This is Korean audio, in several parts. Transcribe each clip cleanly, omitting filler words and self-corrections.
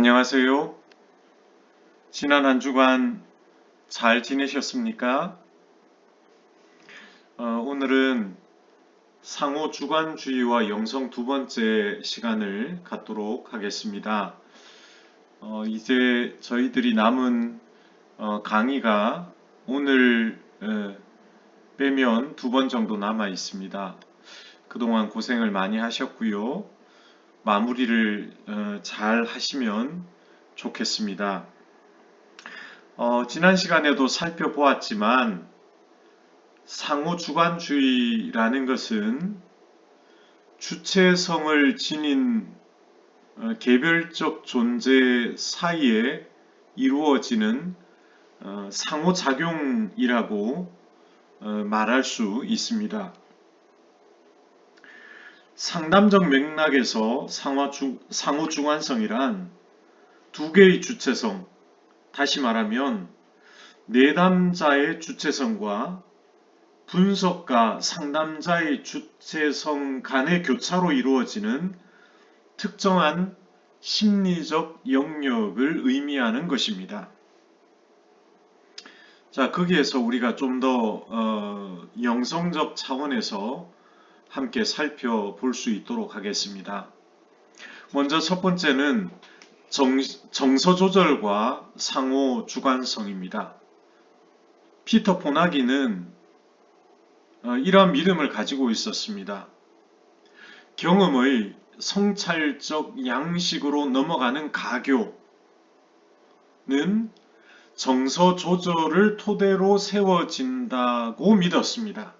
안녕하세요. 지난 한 주간 잘 지내셨습니까? 오늘은 상호 주관주의와 영성 두 번째 시간을 갖도록 하겠습니다. 이제 저희들이 남은 강의가 오늘 빼면 두 번 정도 남아 있습니다. 그동안 고생을 많이 하셨고요. 마무리를 잘 하시면 좋겠습니다. 지난 시간에도 살펴보았지만 상호주관주의라는 것은 주체성을 지닌 개별적 존재 사이에 이루어지는 상호작용이라고 말할 수 있습니다. 상담적 맥락에서 상호주관성이란 두 개의 주체성, 다시 말하면 내담자의 주체성과 분석가, 상담자의 주체성 간의 교차로 이루어지는 특정한 심리적 영역을 의미하는 것입니다. 자, 거기에서 우리가 좀 더 영성적 차원에서 함께 살펴볼 수 있도록 하겠습니다. 먼저 첫 번째는 정서조절과 상호주관성입니다. 피터 포나기는 이러한 믿음을 가지고 있었습니다. 경험의 성찰적 양식으로 넘어가는 가교는 정서 조절을 토대로 세워진다고 믿었습니다.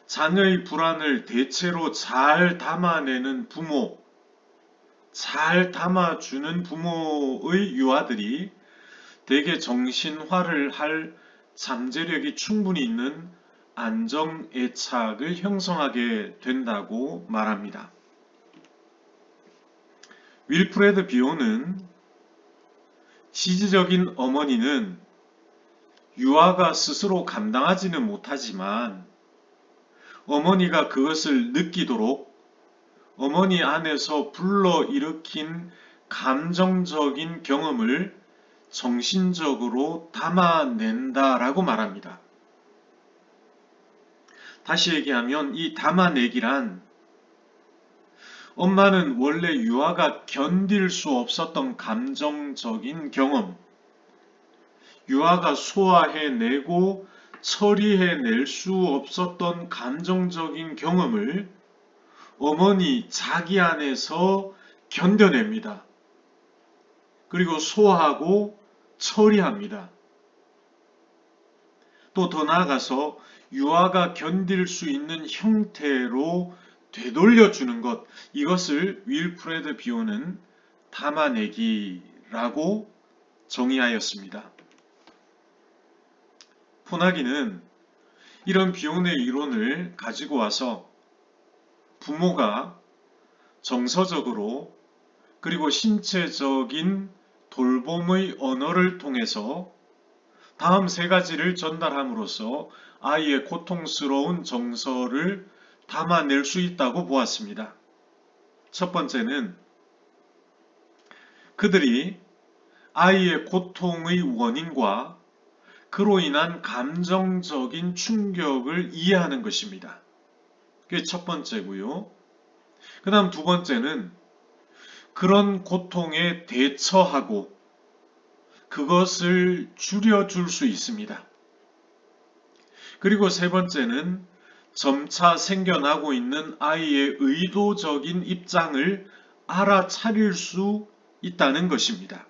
자녀의 불안을 대체로 잘 담아내는 부모, 잘 담아주는 부모의 유아들이 대개 정신화를 할 잠재력이 충분히 있는 안정애착을 형성하게 된다고 말합니다. 윌프레드 비오는 지지적인 어머니는 유아가 스스로 감당하지는 못하지만 어머니가 그것을 느끼도록 어머니 안에서 불러일으킨 감정적인 경험을 정신적으로 담아낸다라고 말합니다. 다시 얘기하면 이 담아내기란 엄마는 원래 유아가 견딜 수 없었던 감정적인 경험, 유아가 소화해내고 처리해낼 수 없었던 감정적인 경험을 어머니 자기 안에서 견뎌냅니다. 그리고 소화하고 처리합니다. 또 더 나아가서 유아가 견딜 수 있는 형태로 되돌려주는 것, 이것을 윌프레드 비오는 담아내기라고 정의하였습니다. 포나기는 이런 비오의 이론을 가지고 와서 부모가 정서적으로 그리고 신체적인 돌봄의 언어를 통해서 다음 세 가지를 전달함으로써 아이의 고통스러운 정서를 담아낼 수 있다고 보았습니다. 첫 번째는 그들이 아이의 고통의 원인과 그로 인한 감정적인 충격을 이해하는 것입니다. 그게 첫 번째고요. 그 다음 두 번째는 그런 고통에 대처하고 그것을 줄여줄 수 있습니다. 그리고 세 번째는 점차 생겨나고 있는 아이의 의도적인 입장을 알아차릴 수 있다는 것입니다.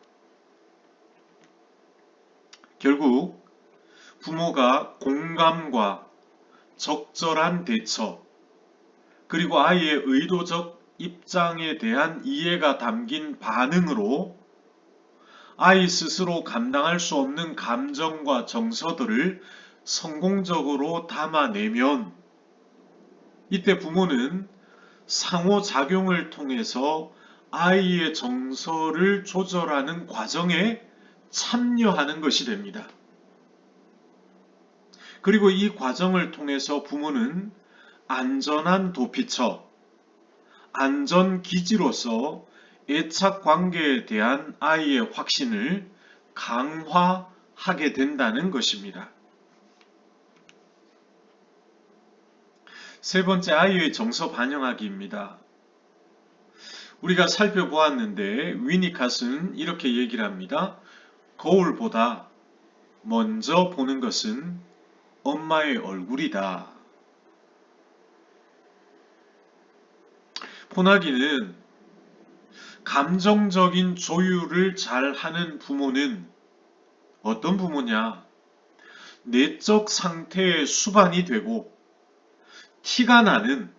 결국 부모가 공감과 적절한 대처, 그리고 아이의 의도적 입장에 대한 이해가 담긴 반응으로 아이 스스로 감당할 수 없는 감정과 정서들을 성공적으로 담아내면 이때 부모는 상호작용을 통해서 아이의 정서를 조절하는 과정에 참여하는 것이 됩니다. 그리고 이 과정을 통해서 부모는 안전한 도피처, 안전기지로서 애착 관계에 대한 아이의 확신을 강화하게 된다는 것입니다. 세 번째, 아이의 정서 반영하기입니다. 우리가 살펴보았는데 위니캇은 이렇게 얘기를 합니다. 거울보다 먼저 보는 것은 엄마의 얼굴이다. 포나기는 감정적인 조율을 잘하는 부모는 어떤 부모냐? 내적 상태의 수반이 되고 티가 나는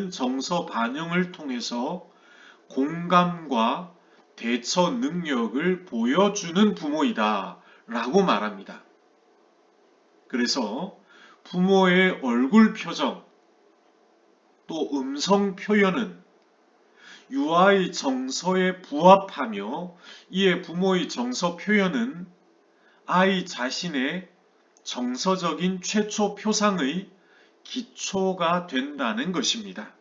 정서 반영을 통해서 공감과 대처 능력을 보여주는 부모이다 라고 말합니다. 그래서 부모의 얼굴 표정 또 음성 표현은 유아의 정서에 부합하며 이에 부모의 정서 표현은 아이 자신의 정서적인 최초 표상의 기초가 된다는 것입니다.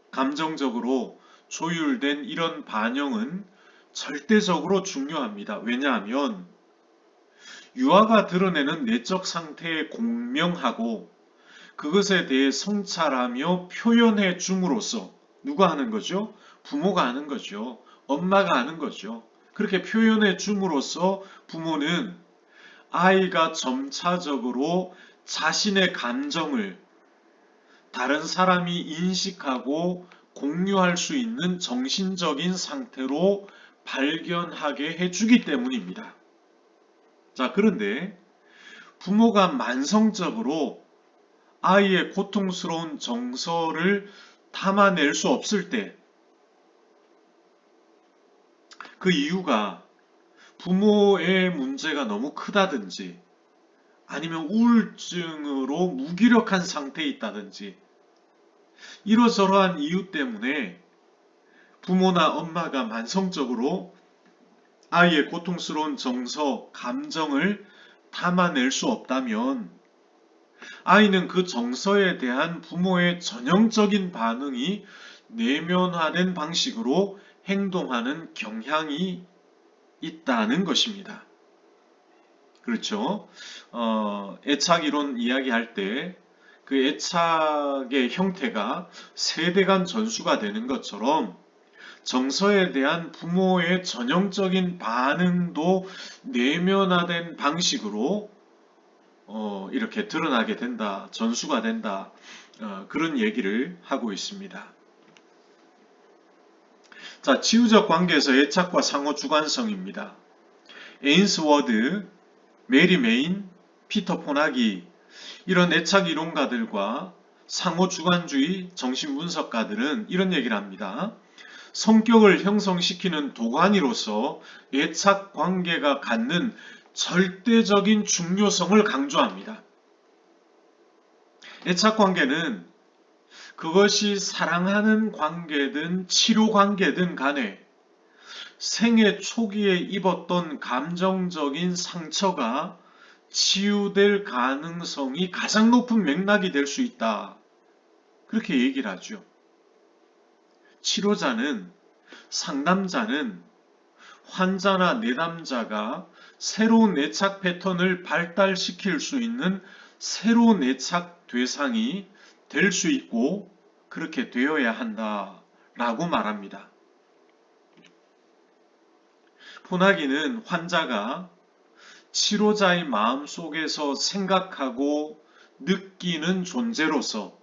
감정적으로 조율된 이런 반영은 절대적으로 중요합니다. 왜냐하면 유아가 드러내는 내적 상태에 공명하고 그것에 대해 성찰하며 표현해 줌으로써 누가 하는 거죠? 부모가 하는 거죠. 엄마가 하는 거죠. 그렇게 표현해 줌으로써 부모는 아이가 점차적으로 자신의 감정을 다른 사람이 인식하고 공유할 수 있는 정신적인 상태로 발견하게 해주기 때문입니다. 자, 그런데 부모가 만성적으로 아이의 고통스러운 정서를 담아낼 수 없을 때 그 이유가 부모의 문제가 너무 크다든지 아니면 우울증으로 무기력한 상태에 있다든지 이러저러한 이유 때문에 부모나 엄마가 만성적으로 아이의 고통스러운 정서, 감정을 담아낼 수 없다면 아이는 그 정서에 대한 부모의 전형적인 반응이 내면화된 방식으로 행동하는 경향이 있다는 것입니다. 그렇죠? 애착 이론 이야기할 때 그 애착의 형태가 세대 간 전수가 되는 것처럼 정서에 대한 부모의 전형적인 반응도 내면화된 방식으로 이렇게 드러나게 된다, 전수가 된다, 그런 얘기를 하고 있습니다. 자, 치유적 관계에서 애착과 상호 주관성입니다. 에인스워드, 메리 메인, 피터 포나기 이런 애착 이론가들과 상호 주관주의 정신분석가들은 이런 얘기를 합니다. 성격을 형성시키는 도가니로서 애착 관계가 갖는 절대적인 중요성을 강조합니다. 애착 관계는 그것이 사랑하는 관계든 치료 관계든 간에 생애 초기에 입었던 감정적인 상처가 치유될 가능성이 가장 높은 맥락이 될 수 있다. 그렇게 얘기를 하죠. 치료자는, 상담자는 환자나 내담자가 새로운 애착 패턴을 발달시킬 수 있는 새로운 애착 대상이 될 수 있고 그렇게 되어야 한다라고 말합니다. 포나기는 환자가 치료자의 마음속에서 생각하고 느끼는 존재로서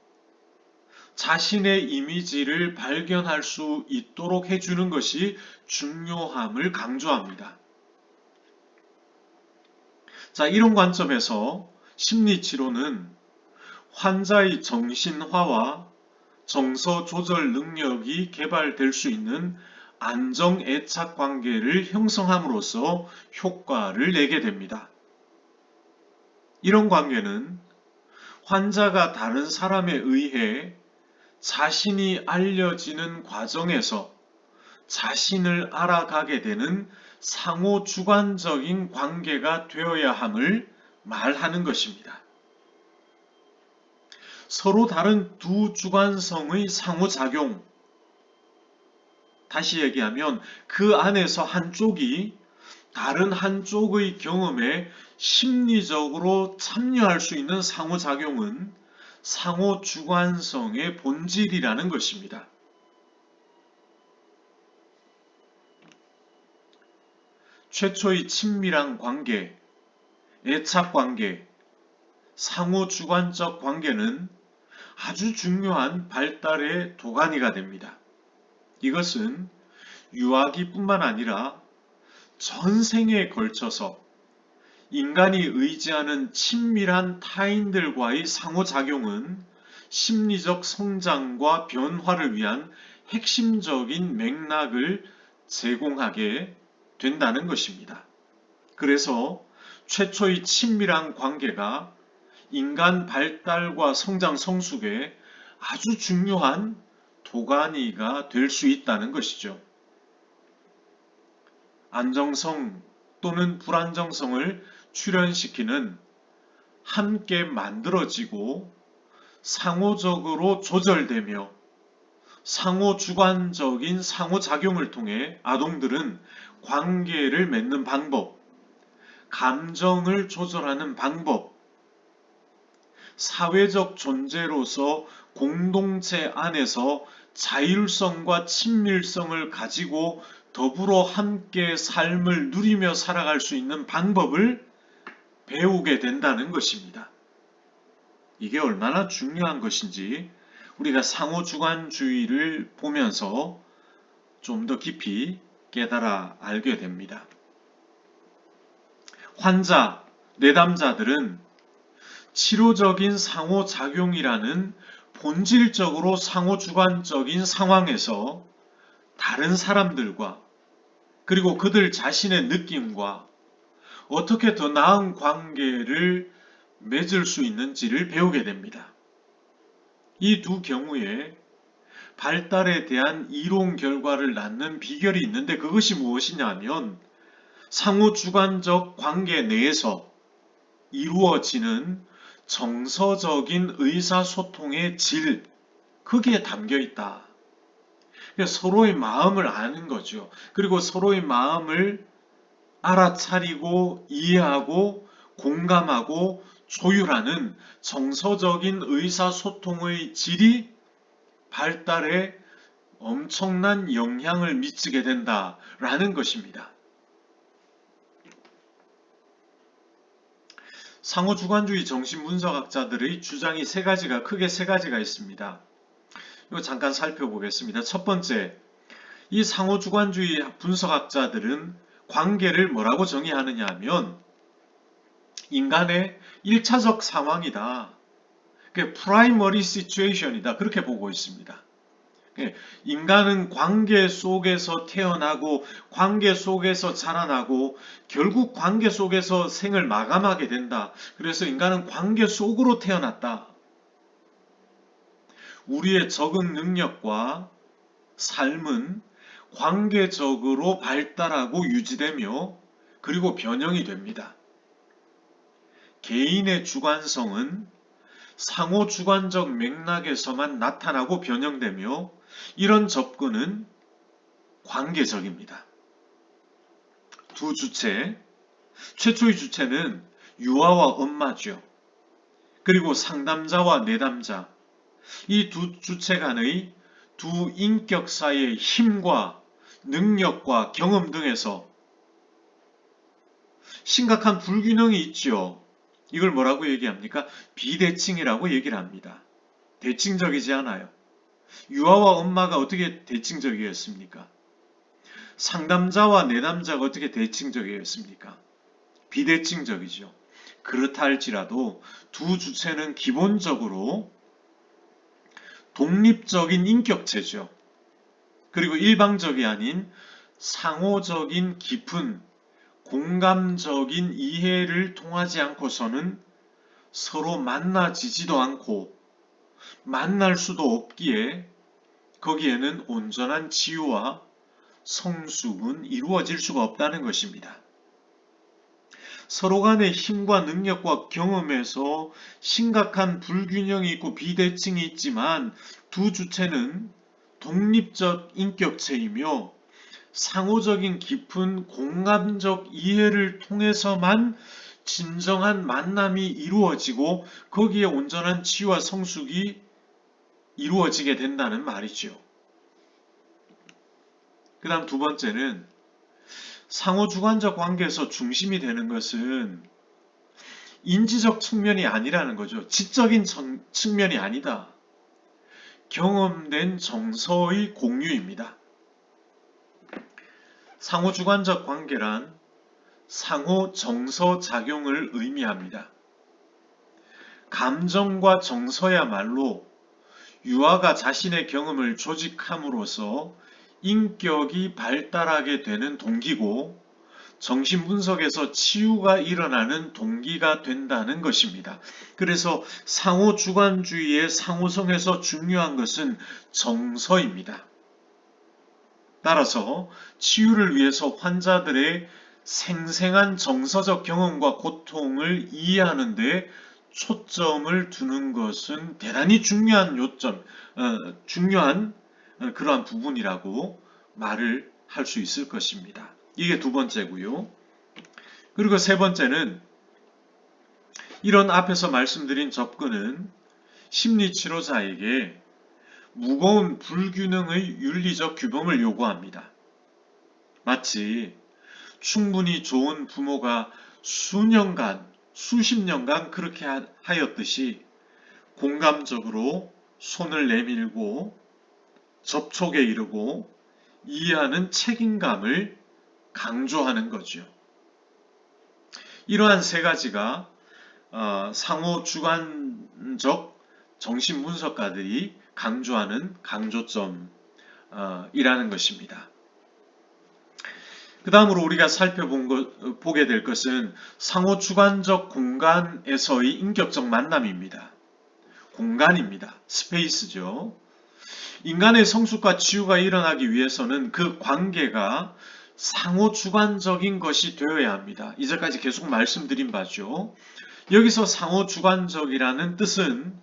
자신의 이미지를 발견할 수 있도록 해주는 것이 중요함을 강조합니다. 자, 이런 관점에서 심리치료는 환자의 정신화와 정서 조절 능력이 개발될 수 있는 안정 애착 관계를 형성함으로써 효과를 내게 됩니다. 이런 관계는 환자가 다른 사람에 의해 자신이 알려지는 과정에서 자신을 알아가게 되는 상호 주관적인 관계가 되어야 함을 말하는 것입니다. 서로 다른 두 주관성의 상호작용, 다시 얘기하면 그 안에서 한쪽이 다른 한쪽의 경험에 심리적으로 참여할 수 있는 상호작용은 상호주관성의 본질이라는 것입니다. 최초의 친밀한 관계, 애착관계, 상호주관적 관계는 아주 중요한 발달의 도가니가 됩니다. 이것은 유아기뿐만 아니라 전생에 걸쳐서 인간이 의지하는 친밀한 타인들과의 상호작용은 심리적 성장과 변화를 위한 핵심적인 맥락을 제공하게 된다는 것입니다. 그래서 최초의 친밀한 관계가 인간 발달과 성장 성숙에 아주 중요한 도가니가 될 수 있다는 것이죠. 안정성 또는 불안정성을 출현시키는 함께 만들어지고 상호적으로 조절되며 상호주관적인 상호작용을 통해 아동들은 관계를 맺는 방법, 감정을 조절하는 방법, 사회적 존재로서 공동체 안에서 자율성과 친밀성을 가지고 더불어 함께 삶을 누리며 살아갈 수 있는 방법을 배우게 된다는 것입니다. 이게 얼마나 중요한 것인지 우리가 상호주관주의를 보면서 좀 더 깊이 깨달아 알게 됩니다. 환자, 내담자들은 치료적인 상호작용이라는 본질적으로 상호주관적인 상황에서 다른 사람들과 그리고 그들 자신의 느낌과 어떻게 더 나은 관계를 맺을 수 있는지를 배우게 됩니다. 이 두 경우에 발달에 대한 이론 결과를 낳는 비결이 있는데 그것이 무엇이냐 하면 상호주관적 관계 내에서 이루어지는 정서적인 의사소통의 질, 거기에 담겨 있다. 서로의 마음을 아는 거죠. 그리고 서로의 마음을 알아차리고 이해하고 공감하고 조율하는 정서적인 의사소통의 질이 발달에 엄청난 영향을 미치게 된다라는 것입니다. 상호주관주의 정신분석학자들의 주장이 크게 세 가지가 있습니다. 이거 잠깐 살펴보겠습니다. 첫 번째, 이 상호주관주의 분석학자들은 관계를 뭐라고 정의하느냐 하면 인간의 1차적 상황이다. primary situation이다. 그렇게 보고 있습니다. 인간은 관계 속에서 태어나고 관계 속에서 자라나고 결국 관계 속에서 생을 마감하게 된다. 그래서 인간은 관계 속으로 태어났다. 우리의 적응 능력과 삶은 관계적으로 발달하고 유지되며 그리고 변형이 됩니다. 개인의 주관성은 상호주관적 맥락에서만 나타나고 변형되며 이런 접근은 관계적입니다. 두 주체, 최초의 주체는 유아와 엄마죠. 그리고 상담자와 내담자, 이 두 주체 간의 두 인격 사이의 힘과 능력과 경험 등에서 심각한 불균형이 있죠. 이걸 뭐라고 얘기합니까? 비대칭이라고 얘기를 합니다. 대칭적이지 않아요. 유아와 엄마가 어떻게 대칭적이었습니까? 상담자와 내담자가 어떻게 대칭적이었습니까? 비대칭적이죠. 그렇다 할지라도 두 주체는 기본적으로 독립적인 인격체죠. 그리고 일방적이 아닌 상호적인 깊은 공감적인 이해를 통하지 않고서는 서로 만나지지도 않고 만날 수도 없기에 거기에는 온전한 치유와 성숙은 이루어질 수가 없다는 것입니다. 서로 간의 힘과 능력과 경험에서 심각한 불균형이 있고 비대칭이 있지만 두 주체는 독립적 인격체이며 상호적인 깊은 공감적 이해를 통해서만 진정한 만남이 이루어지고 거기에 온전한 치유와 성숙이 이루어지게 된다는 말이죠. 그 다음 두 번째는 상호주관적 관계에서 중심이 되는 것은 인지적 측면이 아니라는 거죠. 지적인 측면이 아니다. 경험된 정서의 공유입니다. 상호주관적 관계란 상호 정서 작용을 의미합니다. 감정과 정서야말로 유아가 자신의 경험을 조직함으로써 인격이 발달하게 되는 동기고 정신분석에서 치유가 일어나는 동기가 된다는 것입니다. 그래서 상호주관주의의 상호성에서 중요한 것은 정서입니다. 따라서 치유를 위해서 환자들의 생생한 정서적 경험과 고통을 이해하는 데 초점을 두는 것은 대단히 중요한 그러한 부분이라고 말을 할 수 있을 것입니다. 이게 두 번째고요. 그리고 세 번째는 이런 앞에서 말씀드린 접근은 심리치료자에게 무거운 불균형의 윤리적 규범을 요구합니다. 마치 충분히 좋은 부모가 수년간, 수십 년간 그렇게 하였듯이 공감적으로 손을 내밀고 접촉에 이르고 이해하는 책임감을 강조하는 거죠. 이러한 세 가지가 상호주관적 정신분석가들이 강조하는 강조점이라는 것입니다. 그 다음으로 우리가 보게 될 것은 상호주관적 공간에서의 인격적 만남입니다. 공간입니다. 스페이스죠. 인간의 성숙과 치유가 일어나기 위해서는 그 관계가 상호주관적인 것이 되어야 합니다. 이제까지 계속 말씀드린 바죠. 여기서 상호주관적이라는 뜻은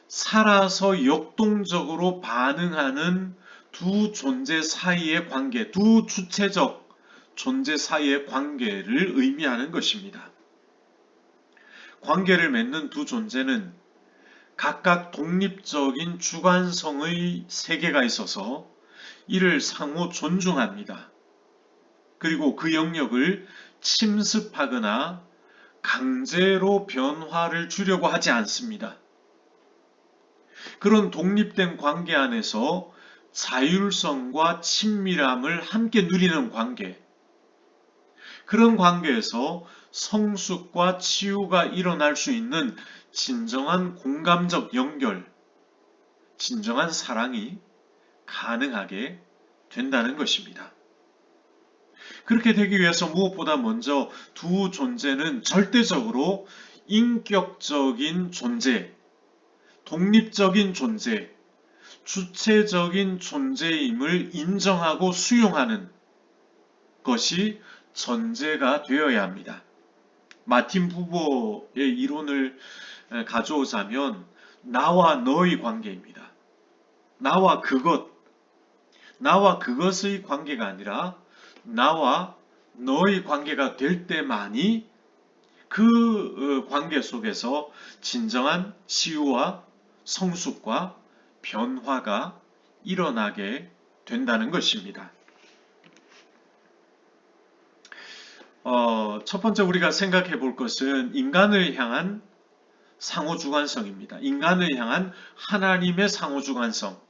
살아서 역동적으로 반응하는 두 존재 사이의 관계, 두 주체적 존재 사이의 관계를 의미하는 것입니다. 관계를 맺는 두 존재는 각각 독립적인 주관성의 세계가 있어서 이를 상호 존중합니다. 그리고 그 영역을 침습하거나 강제로 변화를 주려고 하지 않습니다. 그런 독립된 관계 안에서 자율성과 친밀함을 함께 누리는 관계, 그런 관계에서 성숙과 치유가 일어날 수 있는 진정한 공감적 연결, 진정한 사랑이 가능하게 된다는 것입니다. 그렇게 되기 위해서 무엇보다 먼저 두 존재는 절대적으로 인격적인 존재, 독립적인 존재, 주체적인 존재임을 인정하고 수용하는 것이 전제가 되어야 합니다. 마틴 부버의 이론을 가져오자면 나와 너의 관계입니다. 나와 그것의 관계가 아니라 나와 너의 관계가 될 때만이 그 관계 속에서 진정한 치유와 성숙과 변화가 일어나게 된다는 것입니다. 첫 번째 우리가 생각해 볼 것은 인간을 향한 상호주관성입니다. 인간을 향한 하나님의 상호주관성.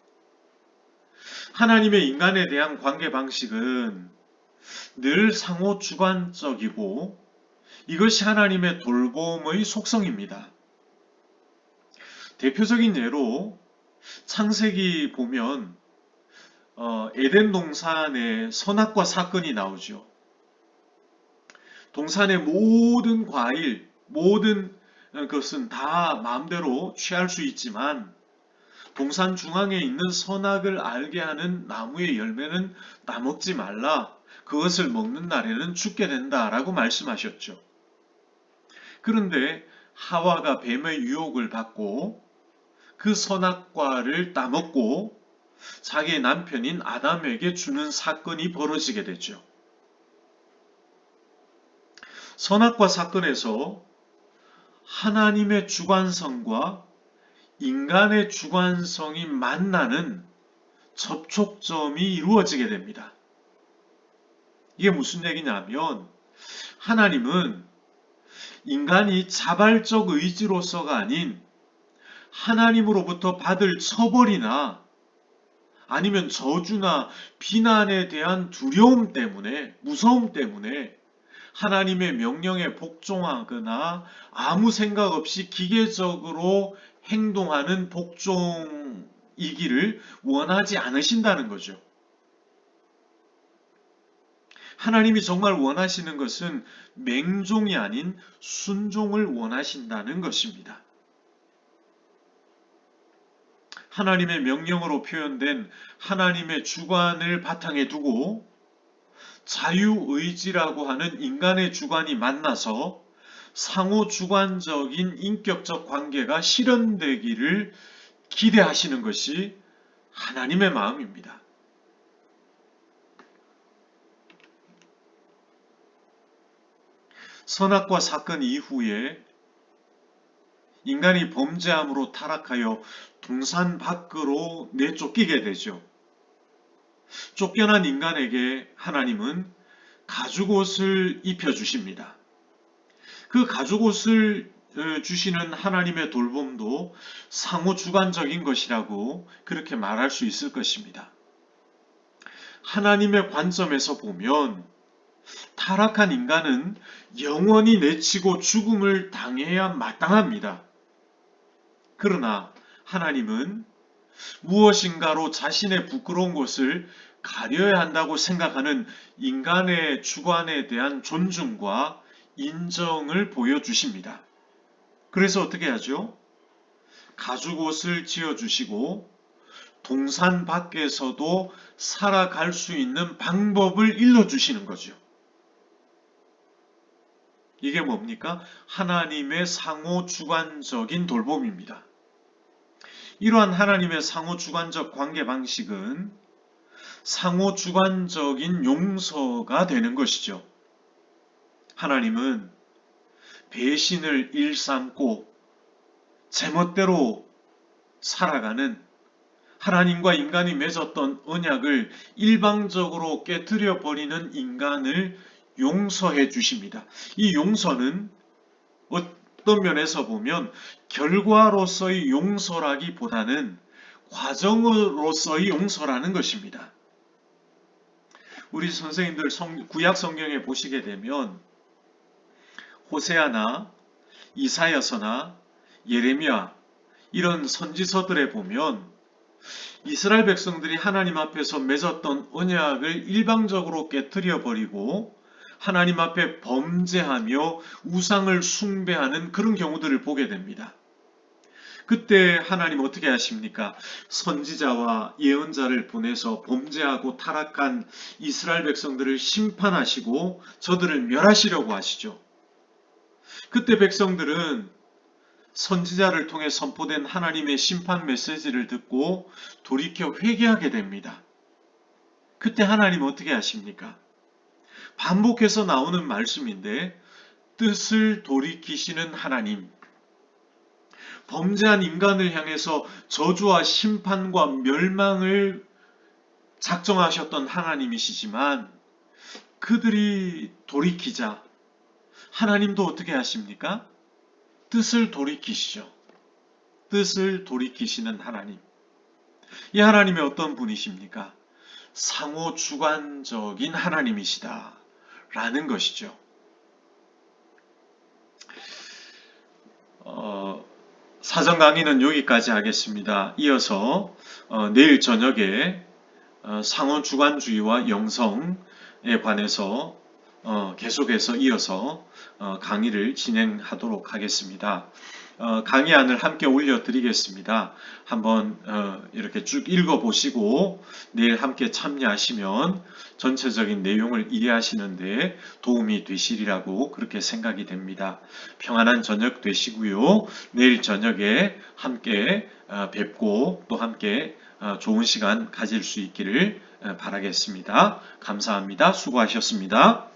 하나님의 인간에 대한 관계 방식은 늘 상호주관적이고 이것이 하나님의 돌봄의 속성입니다. 대표적인 예로 창세기 보면 에덴 동산에 선악과 사건이 나오죠. 동산의 모든 과일, 모든 것은 다 마음대로 취할 수 있지만 동산 중앙에 있는 선악을 알게 하는 나무의 열매는 따먹지 말라. 그것을 먹는 날에는 죽게 된다라고 말씀하셨죠. 그런데 하와가 뱀의 유혹을 받고 그 선악과를 따먹고 자기의 남편인 아담에게 주는 사건이 벌어지게 되죠. 선악과 사건에서 하나님의 주관성과 인간의 주관성이 만나는 접촉점이 이루어지게 됩니다. 이게 무슨 얘기냐면 하나님은 인간이 자발적 의지로서가 아닌 하나님으로부터 받을 처벌이나 아니면 저주나 비난에 대한 두려움 때문에, 무서움 때문에 하나님의 명령에 복종하거나 아무 생각 없이 기계적으로 행동하는 복종이기를 원하지 않으신다는 거죠. 하나님이 정말 원하시는 것은 맹종이 아닌 순종을 원하신다는 것입니다. 하나님의 명령으로 표현된 하나님의 주관을 바탕에 두고 자유의지라고 하는 인간의 주관이 만나서 상호 주관적인 인격적 관계가 실현되기를 기대하시는 것이 하나님의 마음입니다. 선악과 사건 이후에 인간이 범죄함으로 타락하여 동산 밖으로 내쫓기게 되죠. 쫓겨난 인간에게 하나님은 가죽옷을 입혀주십니다. 그 가죽옷을 주시는 하나님의 돌봄도 상호주관적인 것이라고 그렇게 말할 수 있을 것입니다. 하나님의 관점에서 보면 타락한 인간은 영원히 내치고 죽음을 당해야 마땅합니다. 그러나 하나님은 무엇인가로 자신의 부끄러운 것을 가려야 한다고 생각하는 인간의 주관에 대한 존중과 인정을 보여주십니다. 그래서 어떻게 하죠? 가죽옷을 지어주시고 동산 밖에서도 살아갈 수 있는 방법을 일러주시는 거죠. 이게 뭡니까? 하나님의 상호주관적인 돌봄입니다. 이러한 하나님의 상호주관적 관계 방식은 상호주관적인 용서가 되는 것이죠. 하나님은 배신을 일삼고 제멋대로 살아가는 하나님과 인간이 맺었던 언약을 일방적으로 깨뜨려 버리는 인간을 용서해 주십니다. 이 용서는 어떤 면에서 보면 결과로서의 용서라기보다는 과정으로서의 용서라는 것입니다. 우리 선생님들 구약 성경에 보시게 되면 호세아나 이사야서나 예레미야 이런 선지서들에 보면 이스라엘 백성들이 하나님 앞에서 맺었던 언약을 일방적으로 깨뜨려 버리고 하나님 앞에 범죄하며 우상을 숭배하는 그런 경우들을 보게 됩니다. 그때 하나님 어떻게 하십니까? 선지자와 예언자를 보내서 범죄하고 타락한 이스라엘 백성들을 심판하시고 저들을 멸하시려고 하시죠. 그때 백성들은 선지자를 통해 선포된 하나님의 심판 메시지를 듣고 돌이켜 회개하게 됩니다. 그때 하나님 어떻게 하십니까? 반복해서 나오는 말씀인데 뜻을 돌이키시는 하나님, 범죄한 인간을 향해서 저주와 심판과 멸망을 작정하셨던 하나님이시지만 그들이 돌이키자 하나님도 어떻게 하십니까? 뜻을 돌이키시죠. 뜻을 돌이키시는 하나님. 이 하나님이 어떤 분이십니까? 상호주관적인 하나님이시다 라는 것이죠. 사전 강의는 여기까지 하겠습니다. 이어서 내일 저녁에 상호주관주의와 영성에 관해서 계속해서 이어서 강의를 진행하도록 하겠습니다. 강의안을 함께 올려드리겠습니다. 한번 이렇게 쭉 읽어보시고 내일 함께 참여하시면 전체적인 내용을 이해하시는데 도움이 되시리라고 그렇게 생각이 됩니다. 평안한 저녁 되시고요. 내일 저녁에 함께 뵙고 또 함께 좋은 시간 가질 수 있기를 바라겠습니다. 감사합니다. 수고하셨습니다.